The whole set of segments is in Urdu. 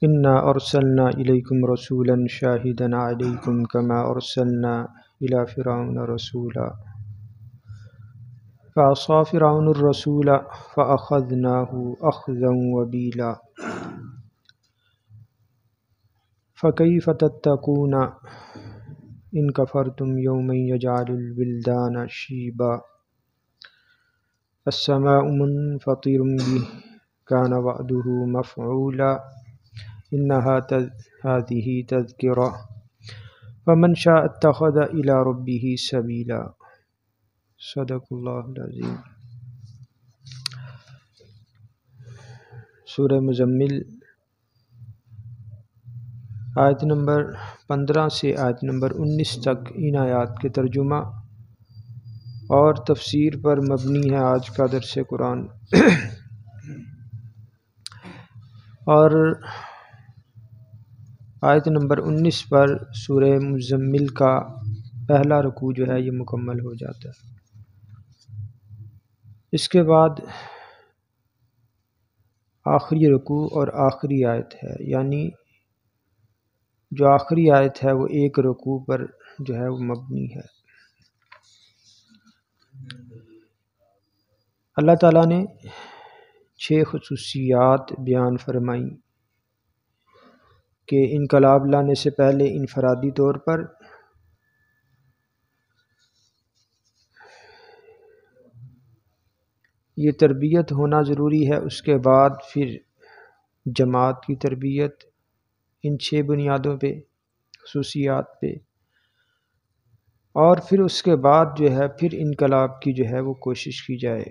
انا ارسلنا الیکم رسولا شاہدا علیکم کما ارسلنا الی فرعون رسولا فعصى فرعون الرسول فأخذناه أخذا وبيلا فكيف تتقون إن كفرتم يوما يجعل الولدان شيبا السماء منفطر به كان وعده مفعولا إن هذه تذكرة فمن شاء اتخذ إلى ربه سبيلا صدق اللہ العظیم۔ سورہ مزمل آیت نمبر 15 سے آیت نمبر 19 تک ان آیات کے ترجمہ اور تفسیر پر مبنی ہے آج کا درس قرآن۔ اور آیت نمبر 19 پر سورہ مزمل کا پہلا رکوع جو ہے یہ مکمل ہو جاتا ہے۔ اس کے بعد آخری رکوع اور آخری آیت ہے، یعنی جو آخری آیت ہے وہ ایک رکوع پر جو ہے وہ مبنی ہے۔ اللہ تعالیٰ نے 6 خصوصیات بیان فرمائیں کہ انقلاب لانے سے پہلے انفرادی طور پر یہ تربیت ہونا ضروری ہے، اس کے بعد پھر جماعت کی تربیت ان 6 بنیادوں پہ، خصوصیات پہ، اور پھر اس کے بعد جو ہے پھر انقلاب کی جو ہے وہ کوشش کی جائے۔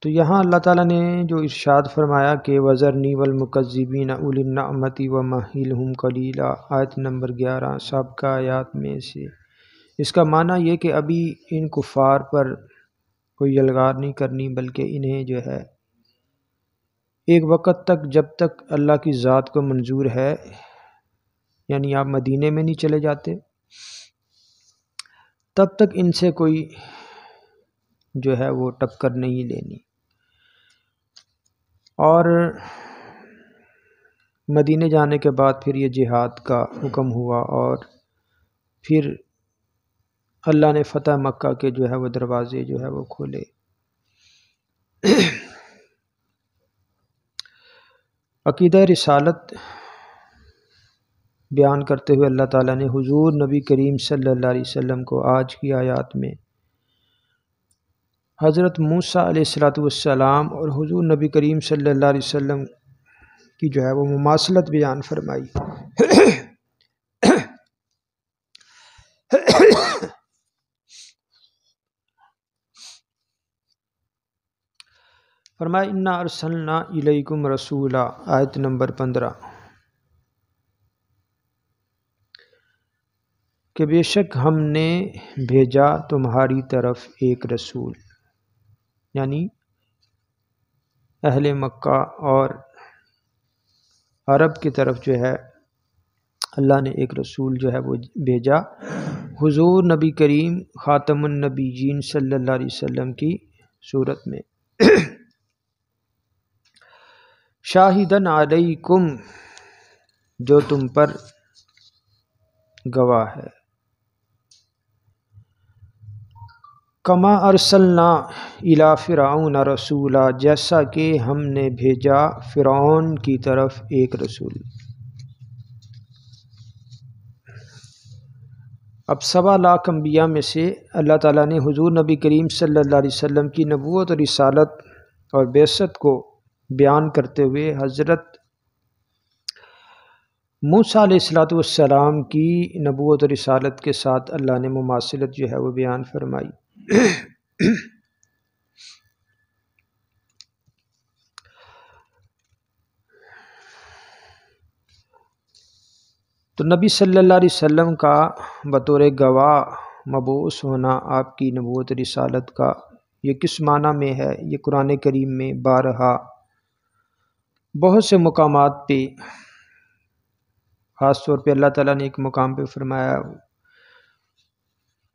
تو یہاں اللہ تعالیٰ نے جو ارشاد فرمایا کہ وَذَرْنِي وَالْمُكَذِّبِينَ أُولِي النَّعْمَةِ وَمَهِّلْهُمْ قَلِيلًا، آیت نمبر 11 سابقہ آیات میں سے۔ اس کا معنی یہ کہ ابھی ان کفار پر کوئی یلغار نہیں کرنی، بلکہ انہیں جو ہے ایک وقت تک، جب تک اللہ کی ذات کو منظور ہے، یعنی آپ مدینے میں نہیں چلے جاتے، تب تک ان سے کوئی جو ہے وہ ٹکر نہیں لینی۔ اور مدینے جانے کے بعد پھر یہ جہاد کا حکم ہوا، اور پھر اللہ نے فتح مکہ کے جو ہے وہ دروازے جو ہے وہ کھولے۔ عقیدہ رسالت بیان کرتے ہوئے اللہ تعالیٰ نے حضور نبی کریم صلی اللہ علیہ وسلم کو آج کی آیات میں حضرت موسیٰ علیہ السلام اور حضور نبی کریم صلی اللہ علیہ وسلم کی جو ہے وہ مماثلت بیان فرمائی۔ فرمایا انا ارسلنا الیکم رسولا، آیت نمبر 15، کہ بے شک ہم نے بھیجا تمہاری طرف ایک رسول، یعنی اہل مکہ اور عرب کی طرف جو ہے اللہ نے ایک رسول جو ہے وہ بھیجا، حضور نبی کریم خاتم النبیین صلی اللہ علیہ وسلم کی صورت میں۔ شاہدن علیکم، جو تم پر گواہ ہے، کما ارسلنا الی فرعون رسولا، جیسا کہ ہم نے بھیجا فرعون کی طرف ایک رسول۔ اب 7 لاکھ انبیاء میں سے اللہ تعالیٰ نے حضور نبی کریم صلی اللہ علیہ وسلم کی نبوت اور رسالت اور بعثت کو بیان کرتے ہوئے حضرت موسیٰ علیہ السلام کی نبوت اور رسالت کے ساتھ اللہ نے مماثلت جو ہے وہ بیان فرمائی۔ تو نبی صلی اللہ علیہ وسلم کا بطور گواہ مبعوث ہونا آپ کی نبوت رسالت کا یہ کس معنی میں ہے؟ یہ قرآن کریم میں بارہا بہت سے مقامات پہ، خاص طور پہ اللہ تعالیٰ نے ایک مقام پہ فرمایا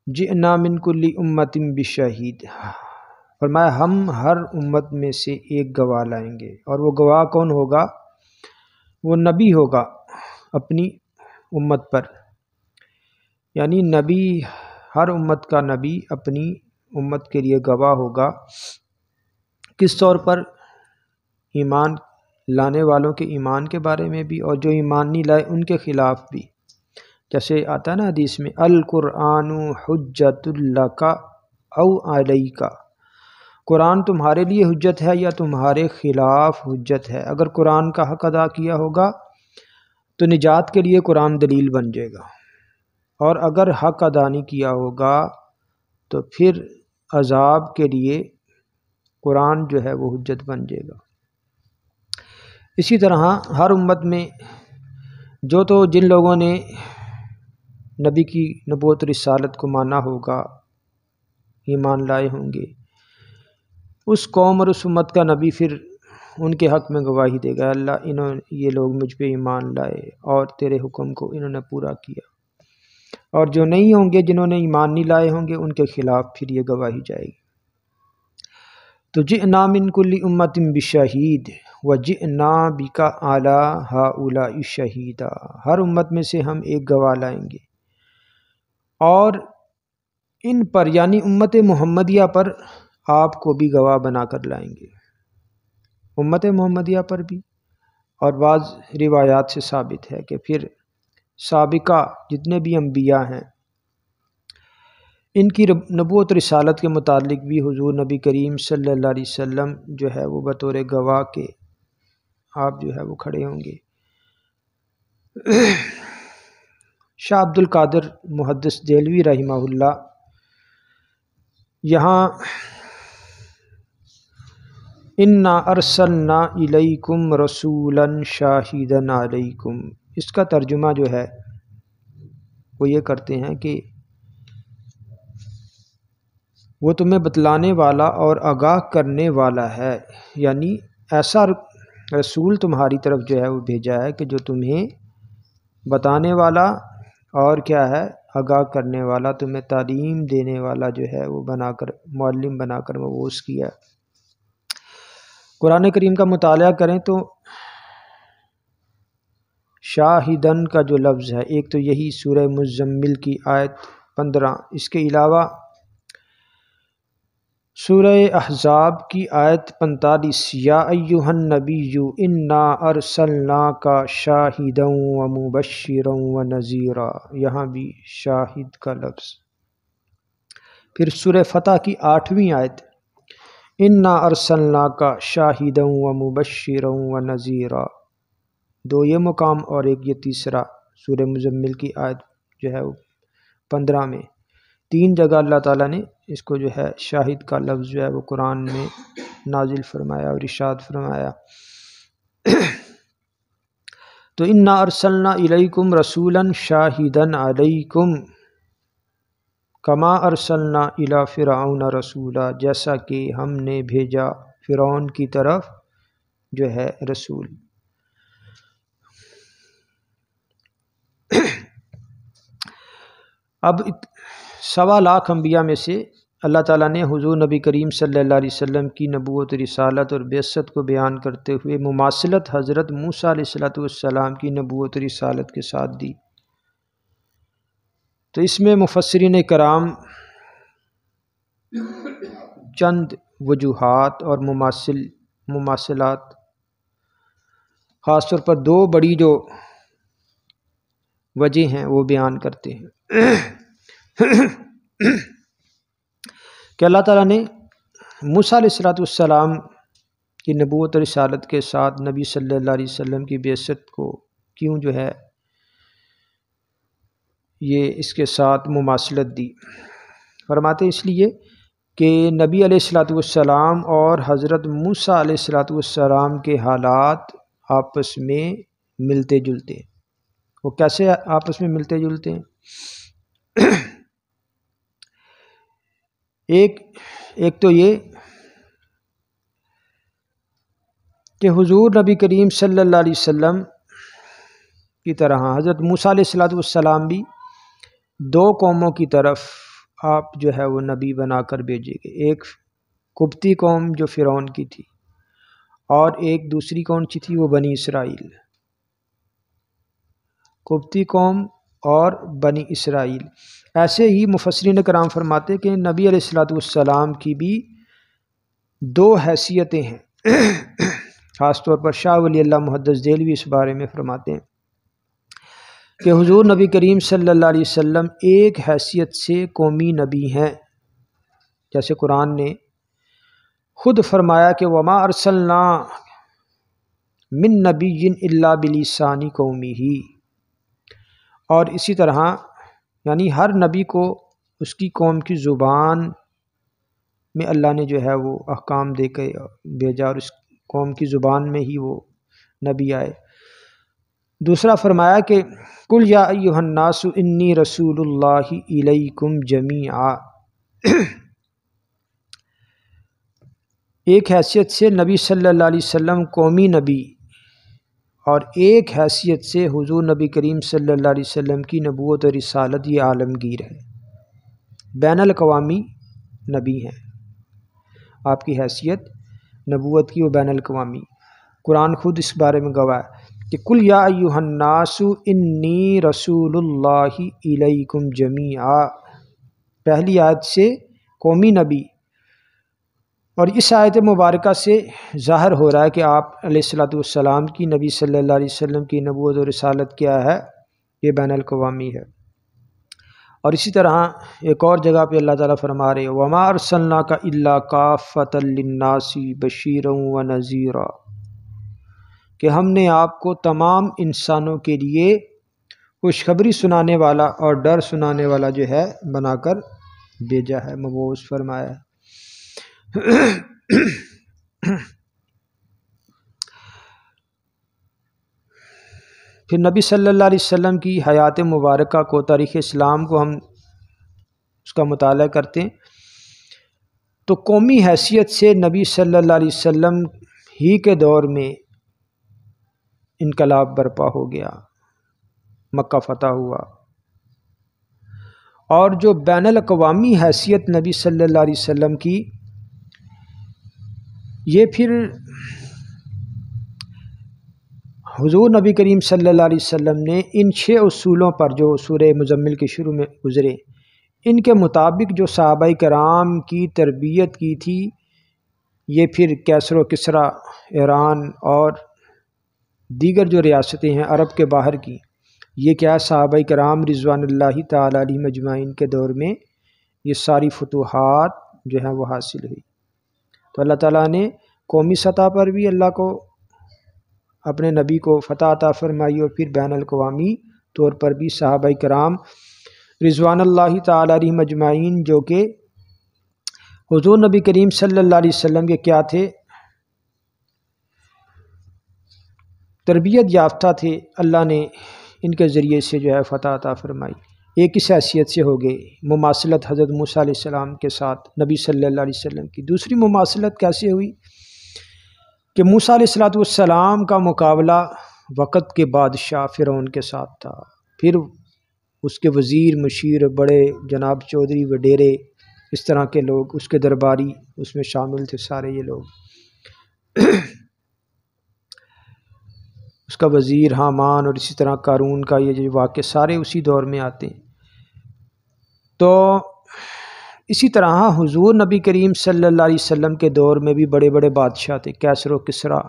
جئنا من کل امت بشہید، فرمایا ہم ہر امت میں سے ایک گواہ لائیں گے، اور وہ گواہ کون ہوگا؟ وہ نبی ہوگا اپنی امت پر، یعنی نبی، ہر امت کا نبی اپنی امت کے لیے گواہ ہوگا۔ کس طور پر؟ ایمان لانے والوں کے ایمان کے بارے میں بھی، اور جو ایمان نہیں لائے ان کے خلاف بھی۔ جیسے آتا ہے نا حدیث میں، القرآن حجت لک او علیک، قرآن تمہارے لیے حجت ہے یا تمہارے خلاف حجت ہے۔ اگر قرآن کا حق ادا کیا ہوگا تو نجات کے لیے قرآن دلیل بن جائے گا، اور اگر حق ادا نہیں کیا ہوگا تو پھر عذاب کے لیے قرآن جو ہے وہ حجت بن جائے گا۔ اسی طرح ہر امت میں جن لوگوں نے نبی کی نبوت رسالت کو مانا ہوگا، ایمان لائے ہوں گے، اس قوم اور اس امت کا نبی پھر ان کے حق میں گواہی دے گا، اللہ یہ لوگ مجھ پہ ایمان لائے اور تیرے حکم کو انہوں نے پورا کیا۔ اور جو نہیں ہوں گے، جنہوں نے ایمان نہیں لائے ہوں گے، ان کے خلاف پھر یہ گواہی جائے گی۔ تو جئنا من کل امت بشہید وجئنا بک علی ہؤلاء شہیدا، ہر امت میں سے ہم ایک گواہ لائیں گے، اور ان پر یعنی امت محمدیہ پر آپ کو بھی گواہ بنا کر لائیں گے، امت محمدیہ پر بھی۔ اور بعض روایات سے ثابت ہے کہ پھر سابقہ جتنے بھی انبیاء ہیں ان کی نبوت رسالت کے متعلق بھی حضور نبی کریم صلی اللہ علیہ وسلم جو ہے وہ بطور گواہ کے آپ جو ہے وہ کھڑے ہوں گے۔ شاہ عبد القادر محدث دہلوی رحمہ اللہ یہاں انا ارسلنا الیکم رسولا شاہدا علیکم، اس کا ترجمہ جو ہے وہ یہ کرتے ہیں کہ وہ تمہیں بتلانے والا اور آگاہ کرنے والا ہے، یعنی ایسا رسول تمہاری طرف جو ہے وہ بھیجا ہے کہ جو تمہیں بتانے والا اور کیا ہے، آگاہ کرنے والا، تمہیں تعلیم دینے والا جو ہے وہ بنا کر، معلم بنا کر مبعوث کیا۔ قرآن کریم کا مطالعہ کریں تو شاہدن کا جو لفظ ہے، ایک تو یہی سورہ مزمل کی آیت 15، اس کے علاوہ سورہ احزاب کی آیت 45، یا ایہا النبی انا ارسلناک شاہدا ومبشرا ونذیرا، یہاں بھی شاہد کا لفظ۔ پھر سورہ فتح کی 8ویں آیت، انا ارسلناک شاہدا ومبشرا ونذیرا، دو یہ مقام اور ایک یہ تیسرا سورہ مزمل کی آیت جو ہے وہ 15 میں، 3 جگہ اللہ تعالیٰ نے اس کو جو ہے شاہد کا لفظ جو ہے وہ قرآن میں نازل فرمایا اور ارشاد فرمایا۔ تو انا ارسلنا الیکم رسولا شاہدا علیکم کما ارسلنا الی فرعون رسولا، جیسا کہ ہم نے بھیجا فرعون کی طرف جو ہے رسول۔ اب 1.25 لاکھ انبیاء میں سے اللہ تعالیٰ نے حضور نبی کریم صلی اللہ علیہ وسلم کی نبوت رسالت اور بعثت کو بیان کرتے ہوئے مماثلت حضرت موسیٰ علیہ السلام کی نبوت رسالت کے ساتھ دی۔ تو اس میں مفسرین کرام چند وجوہات اور مماثلات، خاص طور پر 2 بڑی جو وجہ ہیں وہ بیان کرتے ہیں کہ اللہ تعالیٰ نے موسیٰ علیہ السلام کی نبوت رسالت کے ساتھ نبی صلی اللہ علیہ وسلم کی بعثت کو کیوں جو ہے یہ اس کے ساتھ مماثلت دی۔ فرماتے اس لیے کہ نبی علیہ السلام اور حضرت موسیٰ علیہ السلام کے حالات آپس میں ملتے جلتے ہیں۔ وہ کیسے آپس میں ملتے جلتے ہیں؟ ایک تو یہ کہ حضور نبی کریم صلی اللہ علیہ وسلم کی طرح حضرت موسیٰ علیہ السلام بھی 2 قوموں کی طرف آپ جو ہے وہ نبی بنا کر بھیجے گئے۔ ایک قبطی قوم جو فرعون کی تھی، اور ایک دوسری کون سی تھی، وہ بنی اسرائیل۔ قبطی قوم اور بنی اسرائیل۔ ایسے ہی مفسرین کرام فرماتے کہ نبی علیہ الصلوۃ والسلام کی بھی دو حیثیتیں ہیں۔ خاص طور پر شاہ ولی اللہ محدث دہلوی اس بارے میں فرماتے ہیں کہ حضور نبی کریم صلی اللہ علیہ وسلم ایک حیثیت سے قومی نبی ہیں، جیسے قرآن نے خود فرمایا کہ وما ارسلنا من نبی الا بلسان قومہ، اور اسی طرح یعنی ہر نبی کو اس کی قوم کی زبان میں اللہ نے جو ہے وہ احکام دے کے بھیجا، اور اس قوم کی زبان میں ہی وہ نبی آئے۔ دوسرا فرمایا کہ قل یا ایھا الناس انی رسول اللہ الیکم جمیعا۔ ایک حیثیت سے نبی صلی اللہ علیہ وسلم قومی نبی، اور ایک حیثیت سے حضور نبی کریم صلی اللہ علیہ وسلم کی نبوت اور رسالت یہ عالمگیر ہے، بین الاقوامی نبی ہیں۔ آپ کی حیثیت نبوت کی وہ بین الاقوامی، قرآن خود اس بارے میں گواہ ہے کہ قل یا ایھا الناس انی رسول اللہ الیکم جمیعا، پہلی آیت سے قومی نبی، اور اس آیت مبارکہ سے ظاہر ہو رہا ہے کہ آپ علیہ الصلوۃ والسلام کی نبی صلی اللہ علیہ وسلم کی نبوت اور رسالت کیا ہے، یہ بین الاقوامی ہے۔ اور اسی طرح ایک اور جگہ پہ اللہ تعالیٰ فرما رہے وما ارسلناک الا کافۃ للناس بشیرا ونذیرا، کہ ہم نے آپ کو تمام انسانوں کے لیے خوشخبری سنانے والا اور ڈر سنانے والا جو ہے بنا کر بھیجا ہے، مبعوث فرمایا ہے۔ پھر نبی صلی اللہ علیہ وسلم کی حیات مبارکہ کو، تاریخ اسلام کو ہم اس کا مطالعہ کرتے ہیں تو قومی حیثیت سے نبی صلی اللہ علیہ وسلم ہی کے دور میں انقلاب برپا ہو گیا، مکہ فتح ہوا، اور جو بین الاقوامی حیثیت نبی صلی اللہ علیہ وسلم کی، یہ پھر حضور نبی کریم صلی اللہ علیہ وسلم نے ان 6 اصولوں پر جو سورہ مزمل کے شروع میں گزرے، ان کے مطابق جو صحابہ کرام کی تربیت کی تھی، یہ پھر کیسر و کسریٰ، ایران اور دیگر جو ریاستیں ہیں عرب کے باہر کی، یہ کیا صحابہ کرام رضوان اللہ تعالی علیہم اجمعین کے دور میں یہ ساری فتوحات جو ہیں وہ حاصل ہوئی۔ تو اللہ تعالیٰ نے قومی سطح پر بھی اللہ کو اپنے نبی کو فتح عطا فرمائی، اور پھر بین الاقوامی طور پر بھی صحابہ کرام رضوان اللہ تعالی علیہم اجمعین، جو کہ حضور نبی کریم صلی اللہ علیہ وسلم کے کیا تھے، تربیت یافتہ تھے، اللہ نے ان کے ذریعے سے جو ہے فتح عطا فرمائی۔ ایک اس حیثیت سے ہو گئے مماثلت حضرت موسیٰ علیہ السلام کے ساتھ نبی صلی اللہ علیہ وسلم کی۔ دوسری مماثلت کیسے ہوئی کہ موسیٰ علیہ السلام کا مقابلہ وقت کے بادشاہ فرعون کے ساتھ تھا، پھر اس کے وزیر، مشیر، بڑے جناب چودھری، وڈیرے، اس طرح کے لوگ، اس کے درباری اس میں شامل تھے، سارے یہ لوگ، اس کا وزیر حامان، اور اسی طرح قارون کا یہ جو واقعے سارے اسی دور میں آتے ہیں۔ تو اسی طرح حضور نبی کریم صلی اللہ علیہ وسلم کے دور میں بھی بڑے بڑے بادشاہ تھے، کیسر و کسریٰ،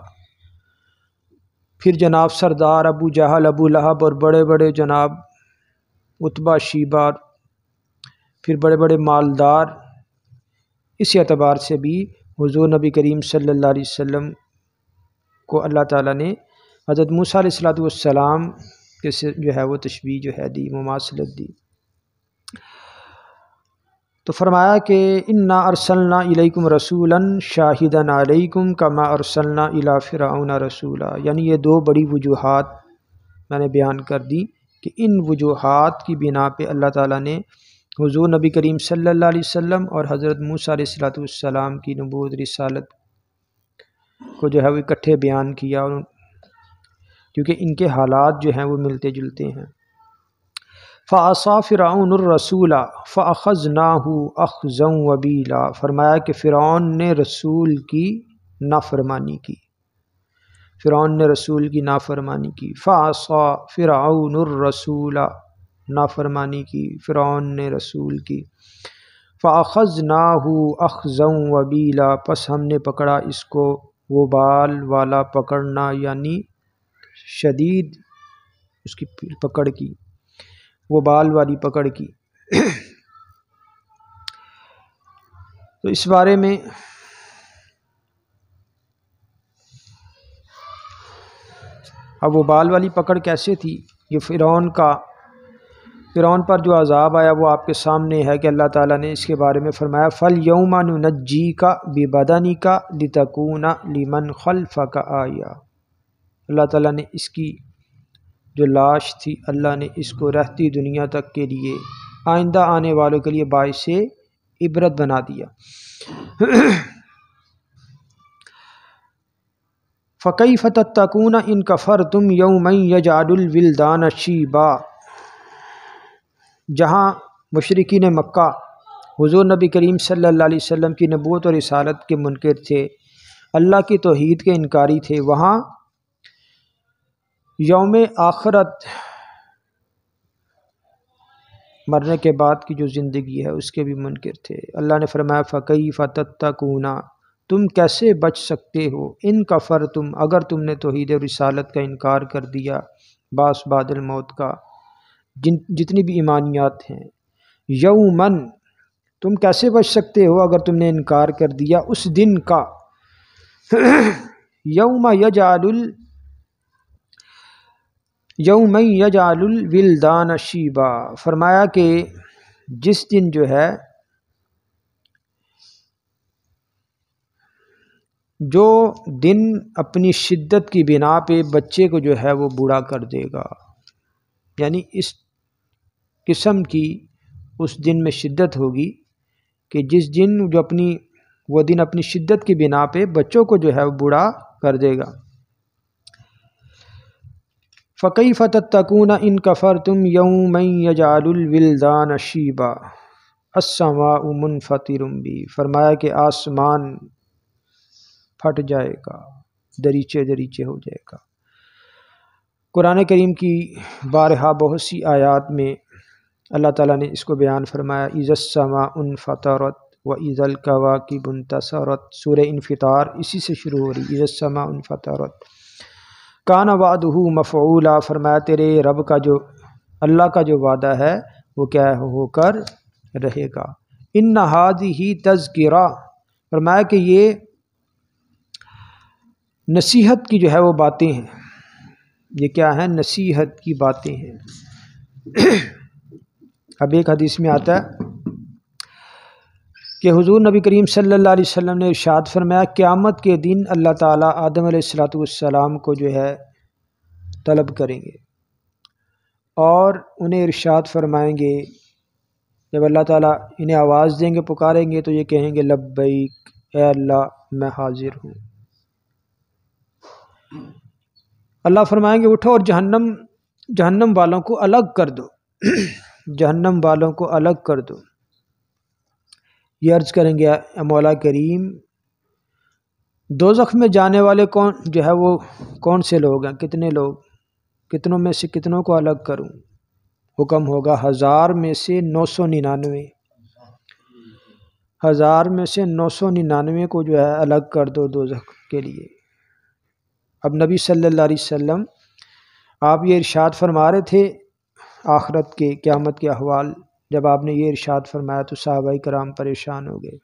پھر جناب سردار ابو جہل، ابو لہب، اور بڑے بڑے جناب عتبہ، شیبہ، پھر بڑے بڑے مالدار۔ اس اعتبار سے بھی حضور نبی کریم صلی اللہ علیہ وسلم کو اللہ تعالیٰ نے حضرت موسیٰ علیہ السلام کے سے جو ہے وہ تشبیہ جو ہے دی، مماثلت دی۔ تو فرمایا کہ انا ارسلنا الیکم رسولا شاہدا علیکم کما ارسلنا الی فرعون رسولا، یعنی یہ 2 بڑی وجوہات میں نے بیان کر دی کہ ان وجوہات کی بنا پہ اللہ تعالیٰ نے حضور نبی کریم صلی اللہ علیہ وسلم اور حضرت موسیٰ علیہ السلام کی نبوت رسالت کو جو ہے وہ اکٹھے بیان کیا، اور کیونکہ ان کے حالات جو ہیں وہ ملتے جلتے ہیں۔ فعصى فرعون الرسول فأخذناه أخذا وبيلا، فرمایا کہ فرعون نے رسول کی نافرمانی کی، فرعون نے رسول کی نافرمانی کی۔ فعصى فرعون الرسول، نافرمانی کی فرعون نے رسول کی۔ فَأَخَذْنَاهُ أَخْذًا وَبِيلًا، پس ہم نے پکڑا اس کو وبال والا پکڑنا، یعنی شدید اس کی پکڑ کی، وبال والی پکڑ کی۔ تو اس بارے میں اب وبال والی پکڑ کیسے تھی؟ یہ فرعون پر جو عذاب آیا وہ آپ کے سامنے ہے کہ اللہ تعالیٰ نے اس کے بارے میں فرمایا فَالْيَوْمَ نُنَجِّيكَ بِبَدَنِكَ لِتَكُونَ لِمَنْ خَلْفَكَ آیَةً، اللہ تعالیٰ نے اس کی جو لاش تھی اللہ نے اس کو رہتی دنیا تک کے لیے، آئندہ آنے والوں کے لیے باعث عبرت بنا دیا۔ فَكَيْفَ تَتَّقُونَ إِن كَفَرْتُمْ يَوْمًا يَجْعَلُ الْوِلْدَانَ شِيبًا، جہاں مشرکین مکہ حضور نبی کریم صلی اللہ علیہ وسلم کی نبوت اور رسالت کے منکر تھے، اللہ کی توحید کے انکاری تھے، وہاں یوم آخرت مرنے کے بعد کی جو زندگی ہے اس کے بھی منکر تھے۔ اللہ نے فرمایا فَكَيْفَ تَتَّقُونَ، تم کیسے بچ سکتے ہو، ان کفرتم، اگر تم نے توحید و رسالت کا انکار کر دیا، باس بعد الموت کا، جتنی بھی ایمانیات ہیں، یومن، تم کیسے بچ سکتے ہو اگر تم نے انکار کر دیا اس دن کا، یوم یجعل الولدان شیبا، فرمایا کہ جس دن جو ہے جو دن اپنی شدت کی بنا پہ بچے کو جو ہے وہ بوڑھا کر دے گا، یعنی اس قسم کی اس دن میں شدت ہوگی کہ جس دن وہ دن اپنی شدت کی بنا پہ بچوں کو جو ہے وہ بوڑھا کر دے گا۔ فَكَيْفَ تَتَّقُونَ إِن كَفَرْتُمْ يَوْمًا يَجْعَلُ الْوِلْدَانَ شِيبًا السَّمَاءُ مُنْفَطِرٌ بِهِ، فرمایا کہ آسمان پھٹ جائے گا، دریچے ہو جائے گا۔ قرآن کریم کی بارہا بہت سی آیات میں اللہ تعالیٰ نے اس کو بیان فرمایا، اِذَا السَّمَاءُ انفطرت وَإِذَا الْكَوَاكِبُ انتثرت، سورہ انفطار اسی سے شروع ہو رہی، اِذَا السَّمَاءُ انفطرت، کان وعدہ مفعولا، فرمایا تیرے رب کا جو اللہ کا جو وعدہ ہے وہ کیا ہو کر رہے گا۔ ان ھذہ تذکرہ، فرمایا کہ یہ نصیحت کی جو ہے وہ باتیں ہیں، یہ کیا ہے، نصیحت کی باتیں ہیں۔ اب ایک حدیث میں آتا ہے کہ حضور نبی کریم صلی اللہ علیہ وسلم نے ارشاد فرمایا قیامت کے دن اللہ تعالیٰ آدم علیہ السلام کو جو ہے طلب کریں گے اور انہیں ارشاد فرمائیں گے، جب اللہ تعالیٰ انہیں آواز دیں گے پکاریں گے تو یہ کہیں گے لبیک، اے اللہ میں حاضر ہوں۔ اللہ فرمائیں گے اٹھو اور جہنم والوں کو الگ کر دو، جہنم والوں کو الگ کر دو۔ یہ عرض کریں گے اے مولا کریم دوزخ میں جانے والے کون سے لوگ ہیں، کتنے لوگ، کتنوں میں سے کتنوں کو الگ کروں؟ حکم ہوگا 1000 میں سے 999، 1000 میں سے 999 کو جو ہے الگ کر دو دوزخ کے لیے۔ اب نبی صلی اللہ علیہ وسلم آپ یہ ارشاد فرما رہے تھے آخرت کے قیامت کے احوال، جب آپ نے یہ ارشاد فرمایا تو صحابہ کرام پریشان ہو گئے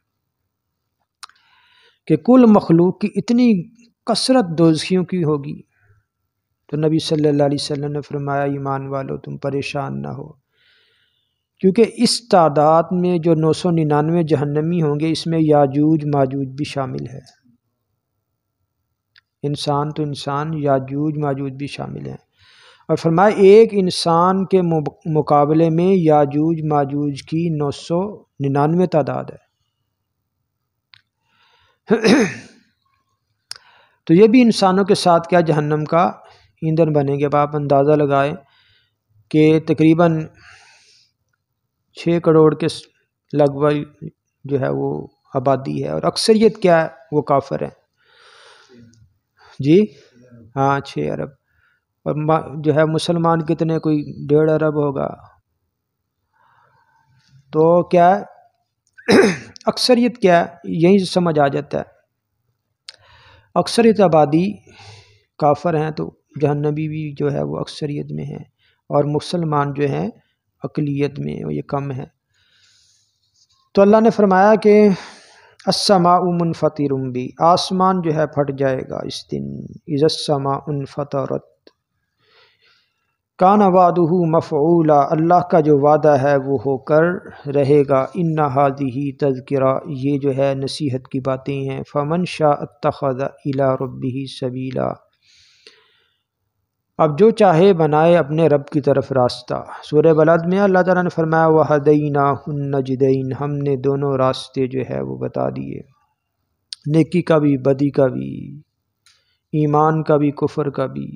کہ کل مخلوق کی اتنی کثرت دوزخیوں کی ہوگی، تو نبی صلی اللہ علیہ وسلم نے فرمایا ایمان والو تم پریشان نہ ہو، کیونکہ اس تعداد میں جو 999 جہنمی ہوں گے اس میں یاجوج ماجوج بھی شامل ہے، انسان تو انسان، یاجوج ماجوج بھی شامل ہیں، اور فرمایا ایک انسان کے مقابلے میں یاجوج ماجوج کی 999 تعداد ہے۔ تو یہ بھی انسانوں کے ساتھ کیا جہنم کا ایندھن بنیں گے۔ اب آپ اندازہ لگائیں کہ تقریباً 6 کروڑ کے لگ بھگ جو ہے وہ آبادی ہے، اور اکثریت کیا ہے وہ کافر ہیں جی، ہاں 6 ارب، اور جو ہے مسلمان کتنے، کوئی 1.5 ارب ہوگا، تو کیا ہے اکثریت کیا ہے یہی سمجھ آ جاتا ہے، اکثریت آبادی کافر ہیں تو جہنمی بھی جو ہے وہ اکثریت میں ہیں، اور مسلمان جو ہیں اقلیت میں یہ کم ہے۔ تو اللہ نے فرمایا کہ السماء منفطر بی، آسمان جو ہے پھٹ جائے گا اس دن، اذا السماء انفطرت کان وعدہ مفعولا، اللہ کا جو وعدہ ہے وہ ہو کر رہے گا، ان ھذہ تذکرہ، یہ جو ہے نصیحت کی باتیں ہیں، فمن شاء اتخذ الی ربہ سبیلا، اب جو چاہے بنائے اپنے رب کی طرف راستہ۔ سورہ بلد میں اللہ تعالیٰ نے فرمایا وَہَدَيْنَاهُ النَّجْدَيْنِ، ہم نے دونوں راستے جو ہے وہ بتا دیے، نیکی کا بھی بدی کا بھی، ایمان کا بھی کفر کا بھی،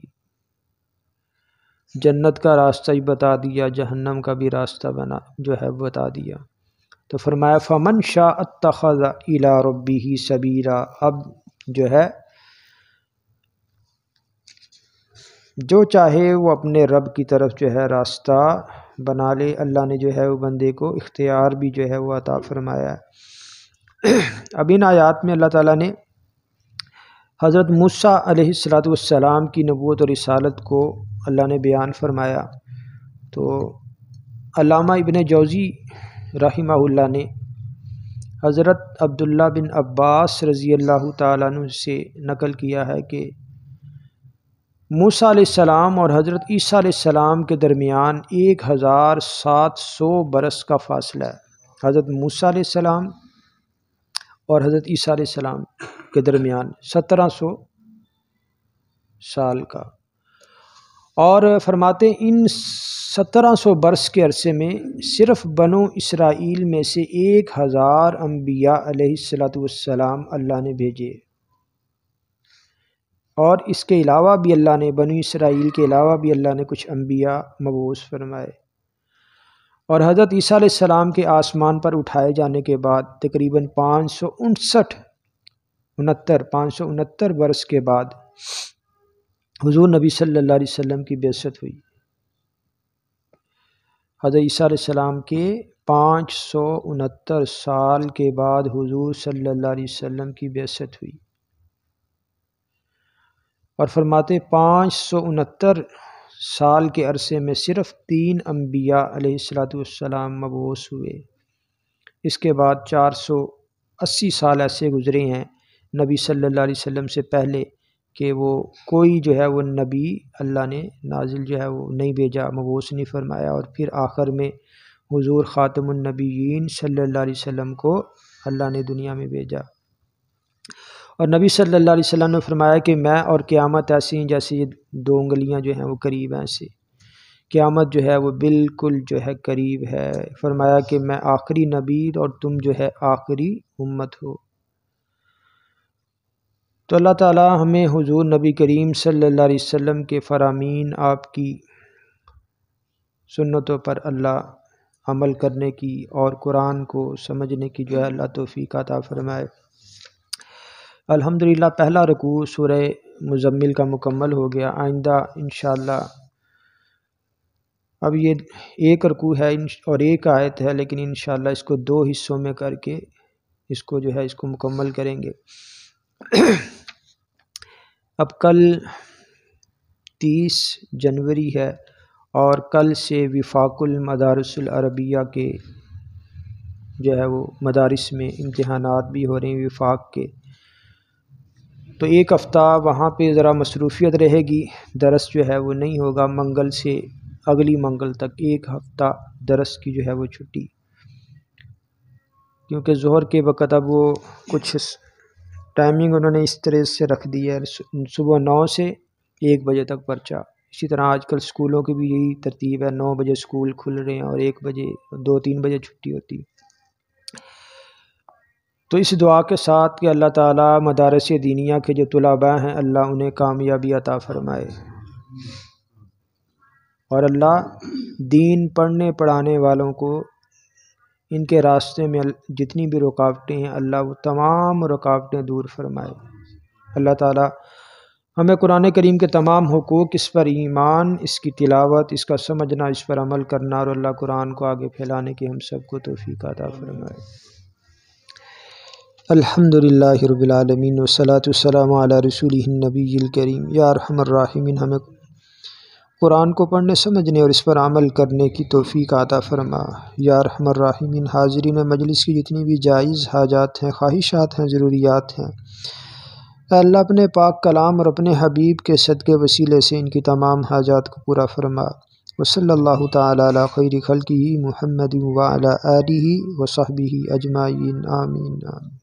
جنت کا راستہ ہی بتا دیا، جہنم کا بھی راستہ بنا جو ہے بتا دیا۔ تو فرمایا فَمَنْ شَاءَ اتَّخَذَ إِلَىٰ رَبِّهِ سَبِيلًا، اب جو ہے جو چاہے وہ اپنے رب کی طرف جو ہے راستہ بنا لے، اللہ نے جو ہے وہ بندے کو اختیار بھی جو ہے وہ عطا فرمایا ہے۔ اب ان آیات میں اللہ تعالیٰ نے حضرت موسیٰ علیہ السلام کی نبوت اور رسالت کو اللہ نے بیان فرمایا، تو علامہ ابن جوزی رحمہ اللہ نے حضرت عبداللہ بن عباس رضی اللہ تعالیٰ عنہ سے نقل کیا ہے کہ موسیٰ علیہ السلام اور حضرت عیسیٰ علیہ السلام کے درمیان 1700 برس کا فاصلہ ہے، حضرت موسیٰ علیہ السلام اور حضرت عیسیٰ علیہ السلام کے درمیان 1700 سال کا، اور فرماتے ان 1700 برس کے عرصے میں صرف بنو اسرائیل میں سے 1000 انبیاء علیہ السلام اللہ نے بھیجے، اور اس کے علاوہ بھی اللہ نے بنو اسرائیل کے علاوہ بھی اللہ نے کچھ انبیاء مبعوث فرمائے، اور حضرت عیسیٰ علیہ السلام کے آسمان پر اٹھائے جانے کے بعد تقریباً 569 برس کے بعد حضور نبی صلی اللہ علیہ وسلم کی بعثت ہوئی، حضرت عیسیٰ علیہ السلام کے 569 سال کے بعد حضور صلی اللہ علیہ وسلم کی بعثت ہوئی، اور فرماتے 569 سال کے عرصے میں صرف 3 انبیاء علیہ السلام مبعوث ہوئے، اس کے بعد 480 سال ایسے گزرے ہیں نبی صلی اللہ علیہ وسلم سے پہلے کہ وہ کوئی جو ہے وہ نبی اللہ نے نازل جو ہے وہ نہیں بھیجا، مبعوث نہیں فرمایا، اور پھر آخر میں حضور خاتم النبیین صلی اللہ علیہ وسلم کو اللہ نے دنیا میں بھیجا، اور نبی صلی اللہ علیہ وسلم نے فرمایا کہ میں اور قیامت ایسی ہیں جیسے یہ 2 انگلیاں جو ہیں وہ قریب ہیں، ایسے قیامت جو ہے وہ بالکل جو ہے قریب ہے، فرمایا کہ میں آخری نبی اور تم جو ہے آخری امت ہو۔ تو اللہ تعالی ہمیں حضور نبی کریم صلی اللہ علیہ وسلم کے فرامین، آپ کی سنتوں پر اللہ عمل کرنے کی اور قرآن کو سمجھنے کی جو ہے اللہ توفیق عطا فرمائے۔ الحمدللہ پہلا رکوع سورہ مزمل کا مکمل ہو گیا، آئندہ انشاءاللہ اب یہ 1 رکوع ہے اور 1 آیت ہے، لیکن انشاءاللہ اس کو 2 حصوں میں کر کے اس کو جو ہے اس کو مکمل کریں گے۔ اب کل 30 جنوری ہے، اور کل سے وفاق المدارس العربیہ کے جو ہے وہ مدارس میں امتحانات بھی ہو رہے ہیں وفاق کے، تو 1 ہفتہ وہاں پہ ذرا مصروفیت رہے گی، درس جو ہے وہ نہیں ہوگا، منگل سے اگلی منگل تک 1 ہفتہ درس کی جو ہے وہ چھٹی، کیونکہ ظہر کے وقت اب وہ کچھ ٹائمنگ انہوں نے اس طرح سے رکھ دی ہے، صبح 9 سے 1 بجے تک پرچہ، اسی طرح آج کل اسکولوں کی بھی یہی ترتیب ہے، 9 بجے اسکول کھل رہے ہیں اور 1 بجے 2-3 بجے چھٹی ہوتی ہے۔ تو اس دعا کے ساتھ کہ اللہ تعالیٰ مدارس دینیہ کے جو طلباء ہیں اللہ انہیں کامیابی عطا فرمائے، اور اللہ دین پڑھنے پڑھانے والوں کو ان کے راستے میں جتنی بھی رکاوٹیں ہیں اللہ وہ تمام رکاوٹیں دور فرمائے۔ اللہ تعالیٰ ہمیں قرآن کریم کے تمام حقوق، اس پر ایمان، اس کی تلاوت، اس کا سمجھنا، اس پر عمل کرنا، اور اللہ قرآن کو آگے پھیلانے کی ہم سب کو توفیق عطا فرمائے۔ الحمدللہ رب العالمین والصلاة والسلام علی رسولہ النبی الکریم۔ یا ارحم الراحمین، ہمیں قرآن کو پڑھنے، سمجھنے اور اس پر عمل کرنے کی توفیق عطا فرما۔ یا ارحم الراحمین، حاضرین مجلس کی جتنی بھی جائز حاجات ہیں، خواہشات ہیں، ضروریات ہیں، اے اللہ اپنے پاک کلام اور اپنے حبیب کے صدقے وسیلے سے ان کی تمام حاجات کو پورا فرما۔ وصلی اللہ تعالی علی خیر خلقہ محمد وعلی آلہ وصحبہ اجمعین، آمین آمین۔